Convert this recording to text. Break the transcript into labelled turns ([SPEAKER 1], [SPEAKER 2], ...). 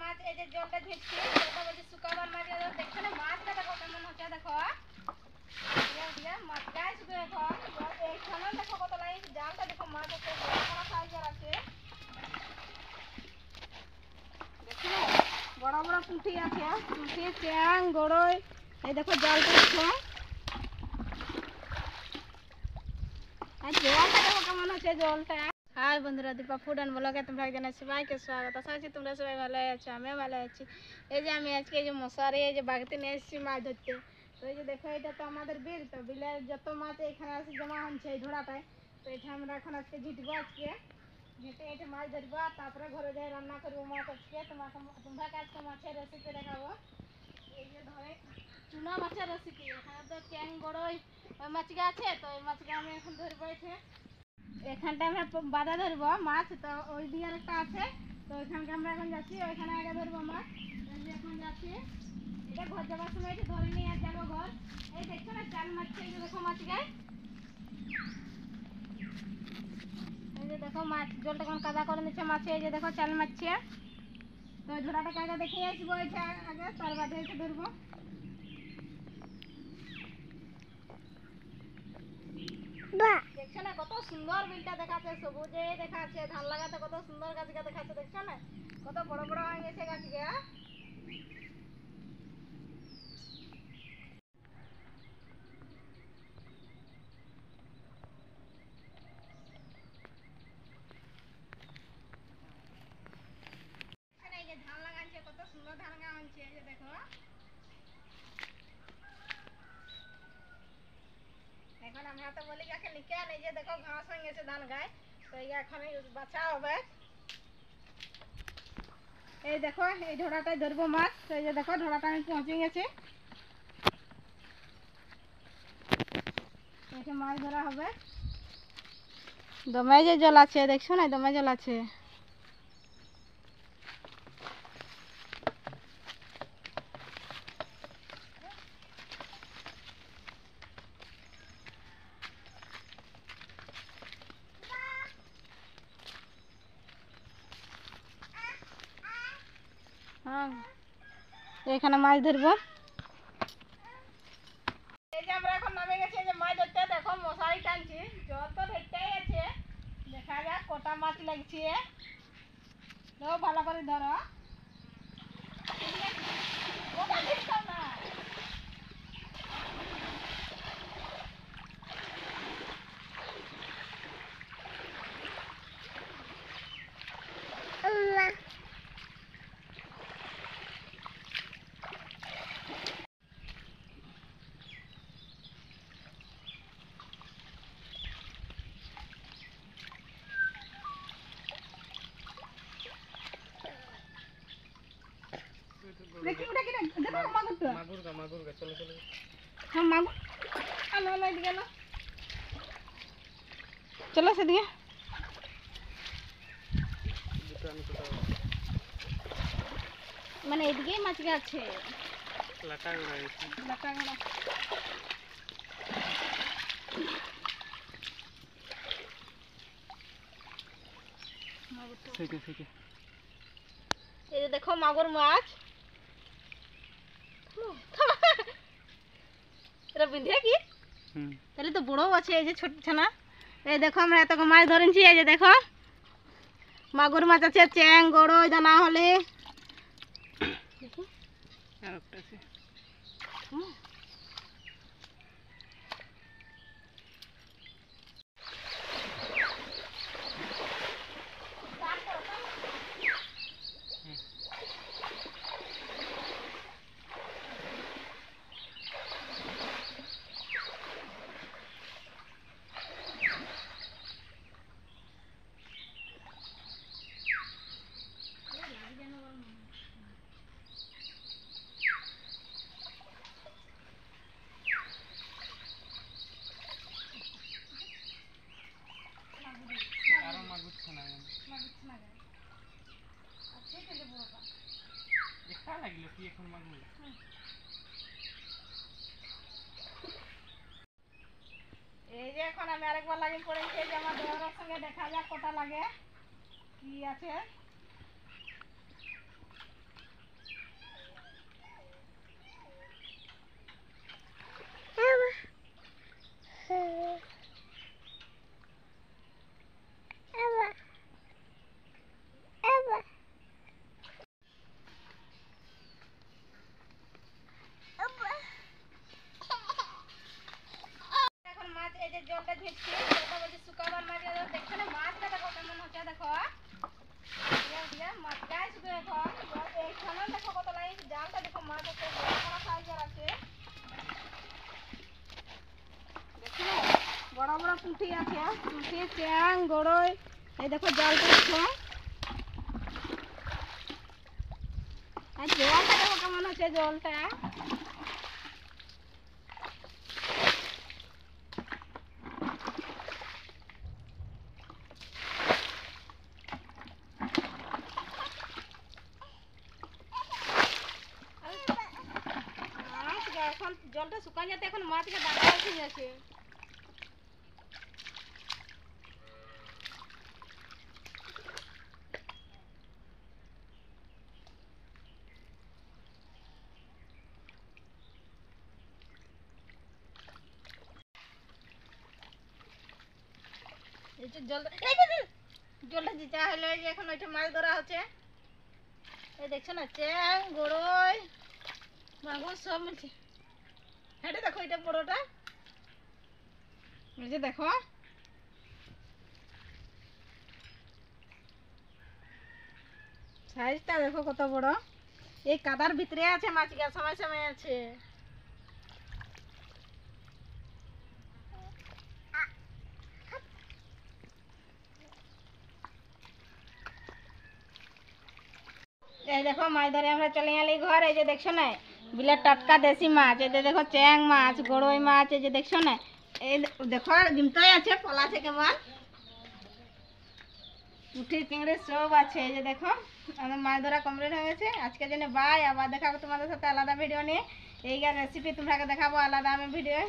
[SPEAKER 1] মাছ এই যে জলটা ঝেঁটছি, জলটা বলছি শুকাবার মাছ। দেখছো না মাছটা দেখো কেমন হচ্ছে, দেখো মাছ গায়ে শুধু দেখো। এইখানে দেখো কত লাগে, জালটা দেখো মাছ একটা বড় বড় সাইজের আছে, দেখো বড় বড় পুঁটি আছে, পুঁটি চ্যাং গড়ই। এই দেখো জালটা দেখো, আর জলটা দেখো কেমন হচ্ছে জলটা। হাই বন্ধুরা, দীপা ফুড অ্যান্ড ব্লগে তোমরা জানাই সবাইকে স্বাগত। আশা করছি তোমরা সবাই ভালো আছো, আমিও ভালো আছি। এই যে আমি আজকে এই যে মশারি এই যে বাগিতে নিয়ে এসেছি মাছ ধরতে। তো এই যে দেখো এটা তো আমাদের বিল, তো বিলের যত মাছ এখানে আসে জমা হচ্ছে এই ধরাটায়। তো এটা আমরা এখন আজকে ঝিটবো, আজকে ঝিটে এটা মাছ ধরবো, আর তারপরে ঘরে যাই রান্না করবো মাছ আজকে। তোমরা আজকে মাছের রেসিপি দেখাবো। এই যে ধরে চুনা মাছের রেসিপি, এখানে তো চ্যাং গড়ই ওই মাছটা আছে, তো ওই মাছটা আমি এখন ধরবো। এখানটা আমরা বাদা ধরবো মাছ, তো ওই দিয়ে একটা আছে, তো ওইখানকে আমরা এখন যাচ্ছি, ওইখানে আগে ধরবো মাছ। এখন যাচ্ছি, এটা ঘর যাবার সময় এটা ধরে নিয়ে আর যাবো ঘর। এই দেখছো না চাল মারছে, এই যে দেখো মাছ গায়ে, এই যে দেখো মাছ জলটা কেমন কাদা করে নিচ্ছে মাছে, এই যে দেখো চাল মারছে। তো ওই ধরাটাকে আগে দেখে আসবো, এটা আগে তার বাদে এসে ধরবো। দেখছো না কত সুন্দর বিলটা দেখাচ্ছে, সবুজে দেখাচ্ছে, ধান লাগাতে কত সুন্দর গাছটা দেখাচ্ছে। দেখছো না কত বড় বড় হয়ে গেছে গাছটা। এই যে ধান লাগাচ্ছে, কত সুন্দর ধান লাগাচ্ছে, এই যে দেখো। এখন আমরা তো বলি যাকে নিকেল, এই যে দেখো ঘাস হয়ে গেছে ধান গায়ে, তো এই এখন বাছা হবে। এই দেখো এই ঢোড়াটায় ধরবো মাছ, তো এই যে দেখো ঢোড়াটা আমি পৌঁছে গেছি, এসে মাছ ধরা হবে। দমে যে জল আছে, দেখছো না দমে জল আছে। হ্যাঁ, এখানে মাছ ধরবো। এই যে আমরা এখন নামে গেছি এই যে মাছ ধরতে, দেখো মশারি টানছি, জল তো ঢেকতেই আছে, দেখা যাক কটা মাছ লাগছে। ভালো করে ধরো, দেখি ওটা কি দেখো মাগুরটা, মাগুর চলো চলো। হ্যাঁ মাগুর আলো আলো এদিকে আলো, চলো সেদিকে। মানে এদিকেই মাছ আছে, লাটা গোড়া লাটা গোড়া। এই যে দেখো মাগুর মাছ, এটা বিঁধে কি, তাহলে তো বড়ও আছে, এই যে ছোট ছানা। এই দেখো আমরা এত মাছ ধরেছি, এই যে দেখো মাগুর মাছ আছে, চ্যাং গড়ই দানা হলে এই যে এখন আমি আরেকবার লাগিয়ে পড়েছি, যে আমার দেওয়ারের সঙ্গে দেখা যাক কটা লাগে কি আছে। পুঁটি আছে, পুঁটি, চ্যাং, গড়ই। এই দেখো জালটা দেখো, আর জলটা দেখো কেমন হচ্ছে জলটা। এখন জলটা শুকান যাতে এখন মাছকে ডাকা উঠে যাচ্ছে। এই যে জলটা জিতা হলো, এই যে এখন ওইটা মাছ ধরা হচ্ছে। এই দেখছো না, চ্যাং, গড়ই, মাগুর সব মিলছে। হেঁটে দেখো এটা বড়টা, এই যে দেখো সাইজটা দেখো কত বড়। এই কাদার ভিতরে আছে মাছটা, সময় সময় আছে। এই দেখো মাছ ধরে আমরা চলে গেলি ঘর। এই যে দেখছো না বিলের টাটকা দেশি মাছ। এই যে দেখো চ্যাং মাছ, গড়ই মাছ, এই যে দেখছো না, এই দেখো ডিমটাই আছে, পলা থেকে মাছ, পুঁটি, চিংড়ি সব আছে। এই যে দেখো আমাদের মাছ ধরা কমপ্লিট হয়ে গেছে। আজকের জন্য বাই, আবার দেখাবো তোমাদের সাথে আলাদা ভিডিও নিয়ে। এই রেসিপি তোমরা দেখাবো আলাদা আমি ভিডিও।